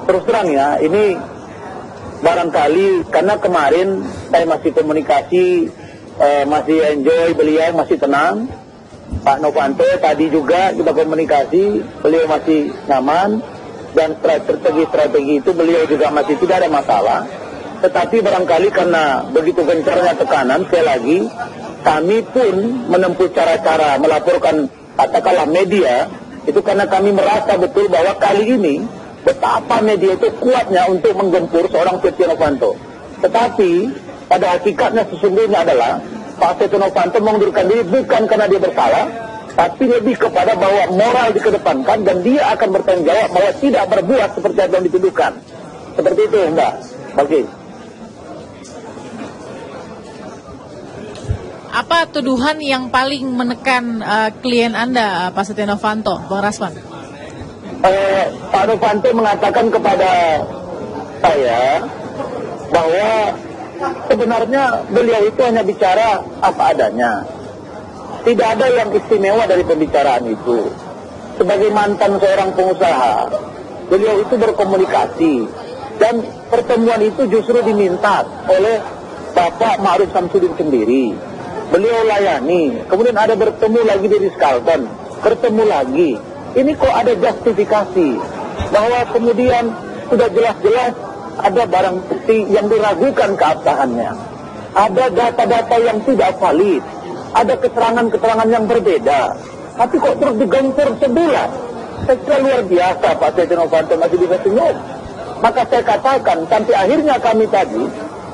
terus terang ya, ini barangkali karena kemarin saya masih komunikasi, masih enjoy, beliau masih tenang. Pak Novanto tadi juga kita komunikasi, beliau masih nyaman, dan strategi itu beliau juga masih tidak ada masalah. Tetapi barangkali karena begitu gencarnya tekanan, sekali lagi kami pun menempuh cara-cara melaporkan katakanlah media, itu karena kami merasa betul bahwa kali ini betapa media itu kuatnya untuk menggempur seorang Setia Novanto. Tetapi pada hakikatnya sesungguhnya adalah Pak Setia Novanto mengundurkan diri bukan karena dia bersalah, tapi lebih kepada bahwa moral dikedepankan dan dia akan bertanggung jawab bahwa tidak berbuat seperti yang dituduhkan. Seperti itu, Mbak. Oke. Apa tuduhan yang paling menekan klien Anda, Pak Setia Novanto, Bang Rasman? Pak Novanto mengatakan kepada saya bahwa sebenarnya beliau itu hanya bicara apa adanya. Tidak ada yang istimewa dari pembicaraan itu. Sebagai mantan seorang pengusaha, beliau itu berkomunikasi. Dan pertemuan itu justru diminta oleh Bapak Ma'ruf Samsudin sendiri. Beliau layani. Kemudian ada bertemu lagi di Ritz-Carlton. Bertemu lagi. Ini kok ada justifikasi. Bahwa kemudian sudah jelas-jelas ada barang bukti yang diragukan keabsahannya. Ada data-data yang tidak valid. Ada keterangan-keterangan yang berbeda. Tapi kok terus digempur sebulan? Saya kira luar biasa Pak Setia Novanto masih bisa senyum. Maka saya katakan sampai akhirnya kami tadi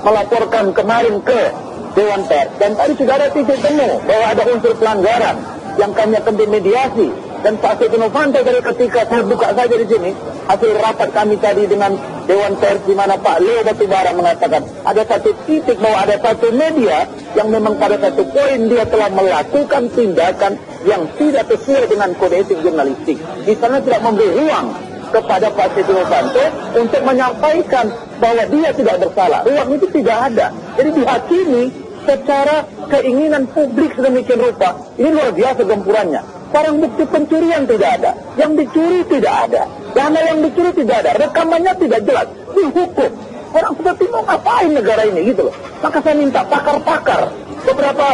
melaporkan kemarin ke Dewan Pers. Dan tadi sudah ada titik temu bahwa ada unsur pelanggaran yang kami akan dimediasi. Dan Pak Setia Novanto dari ketika saya buka saja di sini, hasil rapat kami tadi dengan Dewan Pers di mana Pak Leo Batubara mengatakan ada satu titik bahwa ada satu media yang memang pada satu poin dia telah melakukan tindakan yang tidak sesuai dengan kode etik jurnalistik. Di sana tidak memberi ruang kepada Pak Setia Novanto untuk menyampaikan bahwa dia tidak bersalah. Ruang itu tidak ada. Jadi dihakimi secara keinginan publik sedemikian rupa. Ini luar biasa gempurannya. Barang bukti pencurian tidak ada, yang dicuri tidak ada, dana yang dicuri tidak ada, rekamannya tidak jelas, dihukum. Orang seperti mau ngapain negara ini gitu loh. Maka saya minta pakar-pakar. Beberapa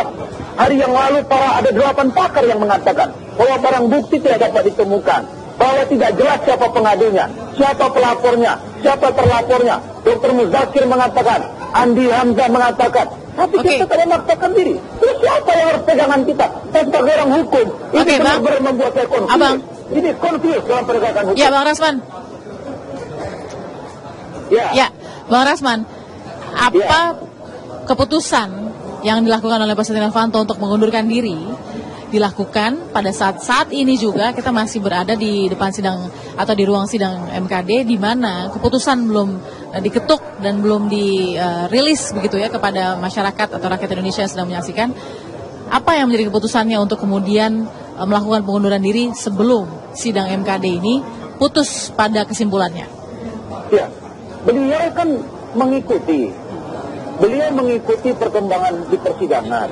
hari yang lalu ada 8 pakar yang mengatakan bahwa barang bukti tidak dapat ditemukan, bahwa tidak jelas siapa pengadunya, siapa pelapornya, siapa terlapornya. Dr. Muzakir mengatakan, Andi Hamzah mengatakan, tapi kita tidak memaksakan diri. Terus siapa yang harus pegangan kita? Saya sebagai orang hukum. Ini benar-benar membuat saya confused. Abang. Ini confused dalam penegakan hukum. Ya, Bang Rasman. Ya, Bang Rasman. Apa keputusan yang dilakukan oleh Pak Setia Novanto untuk mengundurkan diri dilakukan pada saat ini juga kita masih berada di depan sidang atau di ruang sidang MKD di mana keputusan belum diketuk dan belum dirilis begitu ya kepada masyarakat atau rakyat Indonesia yang sedang menyaksikan. Apa yang menjadi keputusannya untuk kemudian melakukan pengunduran diri sebelum sidang MKD ini putus pada kesimpulannya? Ya, beliau kan mengikuti perkembangan di persidangan.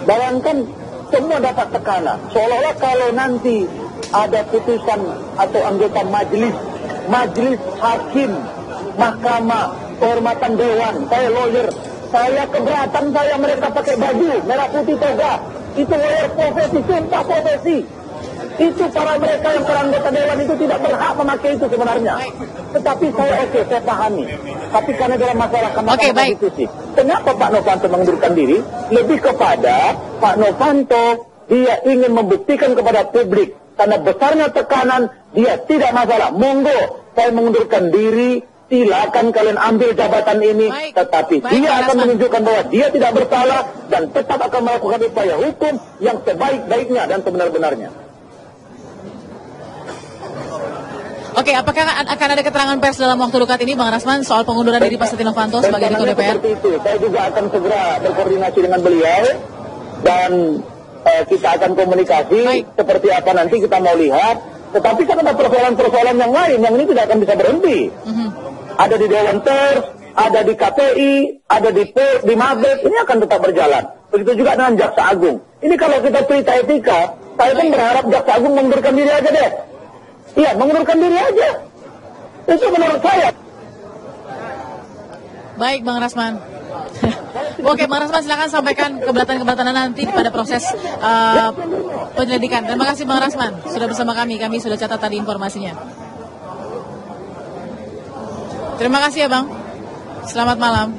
Bayangkan semua dapat tekanan. Seolah-olah kalau nanti ada putusan atau anggota majelis hakim, mahkamah, kehormatan dewan, saya lawyer, saya keberatan mereka pakai baju merah putih toga. Itu lawyer profesi, sumpah profesi. Itu para mereka yang anggota dewan itu tidak berhak memakai itu sebenarnya. Tetapi saya pahami. Tapi karena dalam masalah Mahkamah Konstitusi, kenapa Pak Novanto mengundurkan diri? Lebih kepada Pak Novanto, dia ingin membuktikan kepada publik karena besarnya tekanan, dia tidak masalah. Monggo, saya mengundurkan diri, silakan kalian ambil jabatan ini. Tetapi dia akan menunjukkan bahwa dia tidak bersalah dan tetap akan melakukan upaya hukum yang sebaik-baiknya dan sebenar-benarnya. Oke, apakah akan ada keterangan pers dalam waktu dekat ini, Bang Rasman, soal pengunduran diri Pak Setia Novanto sebagai Ketua DPR? Seperti itu. Saya juga akan segera berkoordinasi dengan beliau dan kita akan komunikasi seperti apa nanti kita mau lihat. Tetapi kan ada persoalan-persoalan yang lain yang ini tidak akan bisa berhenti. Ada di Dewan Pers, ada di KPI, ada di Mabes, ini akan tetap berjalan. Begitu juga dengan Jaksa Agung. Ini kalau kita cerita etika, saya kan berharap Jaksa Agung mengundurkan diri aja deh. Iya, mengundurkan diri aja. Itu menurut saya. Baik, Bang Rasman. Oke, Bang Rasman, silakan sampaikan keberatan-keberatan nanti pada proses penyelidikan. Terima kasih Bang Rasman sudah bersama kami sudah catat tadi informasinya. Terima kasih ya Bang. Selamat malam.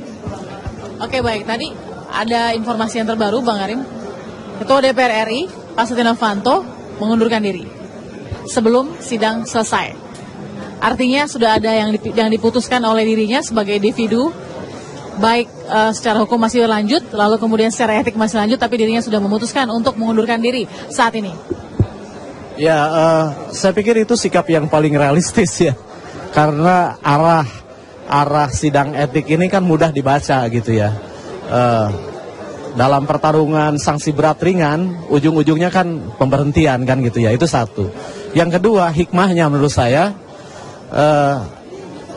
Oke, baik, tadi ada informasi yang terbaru Bang Arim. Ketua DPR RI, Pak Setia Novanto, mengundurkan diri sebelum sidang selesai. Artinya sudah ada yang diputuskan oleh dirinya sebagai individu, baik secara hukum masih lanjut, lalu kemudian secara etik masih lanjut, tapi dirinya sudah memutuskan untuk mengundurkan diri saat ini. Ya, saya pikir itu sikap yang paling realistis ya, karena arah sidang etik ini kan mudah dibaca gitu ya. Dalam pertarungan sanksi berat ringan, ujung-ujungnya kan pemberhentian kan gitu ya, itu satu. Yang kedua, hikmahnya menurut saya,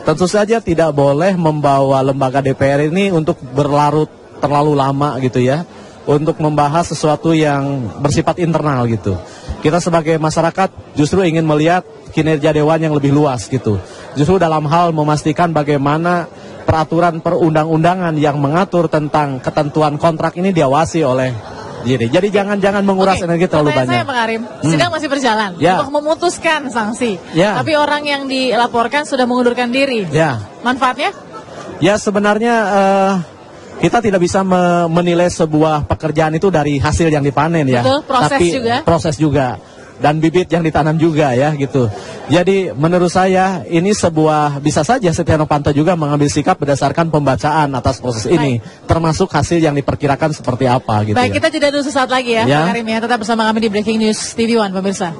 tentu saja tidak boleh membawa lembaga DPR ini untuk berlarut terlalu lama gitu ya, untuk membahas sesuatu yang bersifat internal gitu. Kita sebagai masyarakat justru ingin melihat kinerja Dewan yang lebih luas gitu. Justru dalam hal memastikan bagaimana peraturan perundang-undangan yang mengatur tentang ketentuan kontrak ini diawasi oleh diri. Jadi jangan menguras energi terlalu banyak. Saya Bang Arim, sidang masih berjalan untuk memutuskan sanksi. Tapi orang yang dilaporkan sudah mengundurkan diri. Manfaatnya? Ya sebenarnya kita tidak bisa menilai sebuah pekerjaan itu dari hasil yang dipanen ya. Betul, proses juga. Dan bibit yang ditanam juga ya gitu. Jadi menurut saya ini bisa saja Setia Novanto juga mengambil sikap berdasarkan pembacaan atas proses ini, termasuk hasil yang diperkirakan seperti apa gitu. Baik, kita jeda dulu sesaat lagi ya, Pak Karim ya. Tetap bersama kami di Breaking News TV One pemirsa.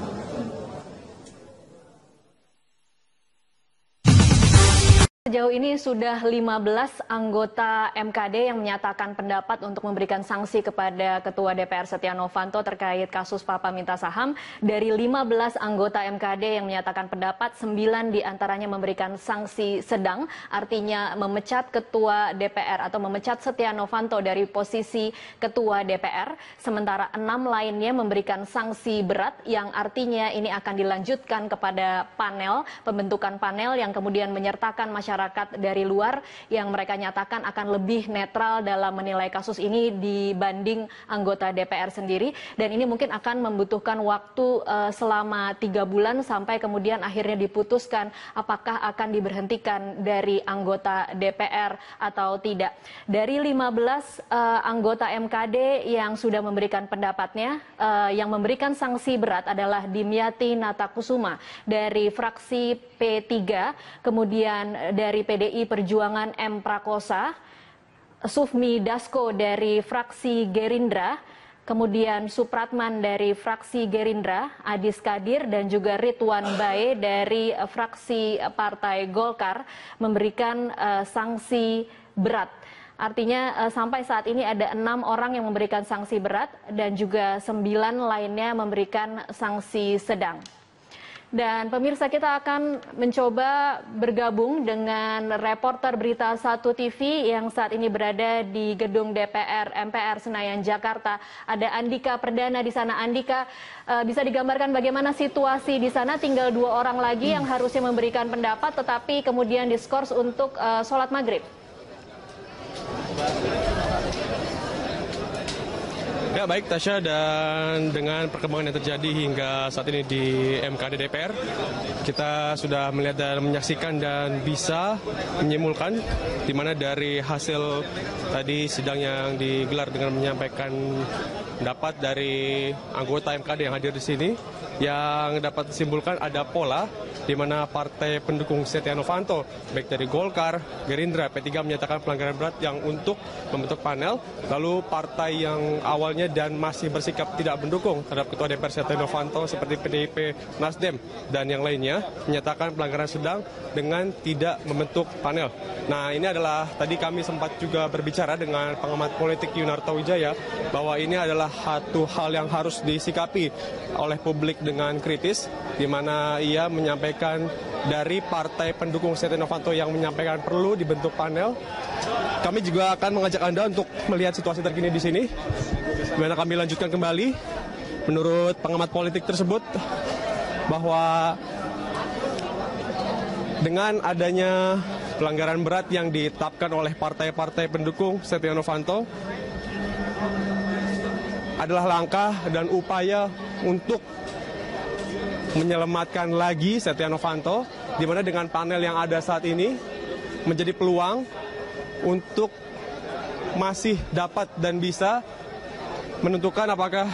Sejauh ini sudah 15 anggota MKD yang menyatakan pendapat untuk memberikan sanksi kepada Ketua DPR Setia Novanto terkait kasus Papa Minta Saham. Dari 15 anggota MKD yang menyatakan pendapat, 9 diantaranya memberikan sanksi sedang, artinya memecat Ketua DPR atau memecat Setia Novanto dari posisi Ketua DPR. Sementara 6 lainnya memberikan sanksi berat yang artinya ini akan dilanjutkan kepada panel, pembentukan panel yang kemudian menyertakan masyarakat dari luar yang mereka nyatakan akan lebih netral dalam menilai kasus ini dibanding anggota DPR sendiri, dan ini mungkin akan membutuhkan waktu selama 3 bulan sampai kemudian akhirnya diputuskan apakah akan diberhentikan dari anggota DPR atau tidak. Dari 15 anggota MKD yang sudah memberikan pendapatnya, yang memberikan sanksi berat adalah Dimyati Natakusuma dari fraksi P3, kemudian dari PDI Perjuangan M. Prakosa, Sufmi Dasko dari fraksi Gerindra, kemudian Supratman dari fraksi Gerindra, Adis Kadir dan juga Ridwan Bae dari fraksi Partai Golkar memberikan sanksi berat. Artinya sampai saat ini ada 6 orang yang memberikan sanksi berat dan juga 9 lainnya memberikan sanksi sedang. Dan pemirsa, kita akan mencoba bergabung dengan reporter Berita 1 TV yang saat ini berada di gedung DPR MPR Senayan, Jakarta. Ada Andika Perdana di sana. Andika, bisa digambarkan bagaimana situasi di sana? Tinggal 2 orang lagi yang harusnya memberikan pendapat tetapi kemudian diskors untuk sholat maghrib. Ya baik Tasya, dan dengan perkembangan yang terjadi hingga saat ini di MKD DPR, kita sudah melihat dan menyaksikan dan bisa menyimpulkan di mana dari hasil tadi sidang yang digelar dengan menyampaikan pendapat dari anggota MKD yang hadir di sini, yang dapat disimpulkan ada pola di mana partai pendukung Setia Novanto baik dari Golkar, Gerindra, P3 menyatakan pelanggaran berat yang untuk membentuk panel, lalu partai yang awalnya dan masih bersikap tidak mendukung terhadap Ketua DPR Setia Novanto seperti PDIP, Nasdem dan yang lainnya menyatakan pelanggaran sedang dengan tidak membentuk panel. Nah, ini adalah tadi kami sempat juga berbicara dengan pengamat politik Yunarto Wijaya bahwa ini adalah satu hal yang harus disikapi oleh publik dengan kritis, di mana ia menyampaikan dari partai pendukung Setia Novanto yang menyampaikan perlu dibentuk panel. Kami juga akan mengajak Anda untuk melihat situasi terkini di sini. Di mana kami lanjutkan kembali. Menurut pengamat politik tersebut bahwa dengan adanya pelanggaran berat yang ditetapkan oleh partai-partai pendukung Setia Novanto adalah langkah dan upaya untuk menyelamatkan lagi Setia Novanto, di mana dengan panel yang ada saat ini menjadi peluang untuk masih dapat dan bisa menentukan apakah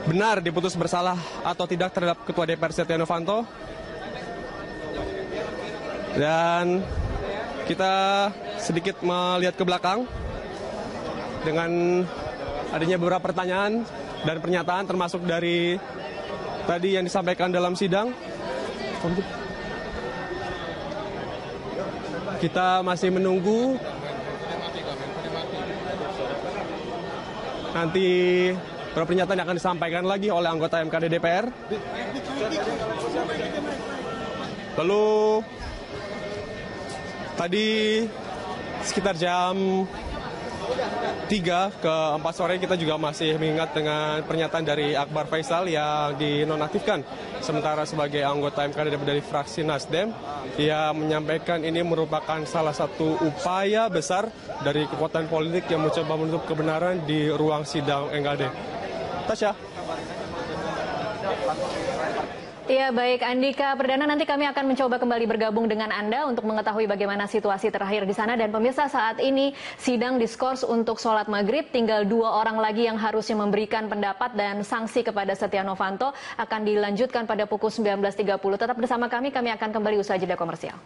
benar diputus bersalah atau tidak terhadap Ketua DPR Setia Novanto. Dan kita sedikit melihat ke belakang dengan adanya beberapa pertanyaan dan pernyataan termasuk dari tadi yang disampaikan dalam sidang. Kita masih menunggu nanti beberapa pernyataan yang akan disampaikan lagi oleh anggota MKD DPR. Lalu tadi sekitar jam 3 ke 4 sore kita juga masih mengingat dengan pernyataan dari Akbar Faisal yang dinonaktifkan sementara sebagai anggota MKD dari fraksi Nasdem. Ia menyampaikan ini merupakan salah satu upaya besar dari kekuatan politik yang mencoba menutup kebenaran di ruang sidang MKD. Tasya. Ya baik, Andika Perdana, nanti kami akan mencoba kembali bergabung dengan Anda untuk mengetahui bagaimana situasi terakhir di sana. Dan pemirsa, saat ini sidang diskors untuk sholat maghrib, tinggal 2 orang lagi yang harusnya memberikan pendapat dan sanksi kepada Setia Novanto akan dilanjutkan pada pukul 19.30. Tetap bersama kami akan kembali usai jeda komersial.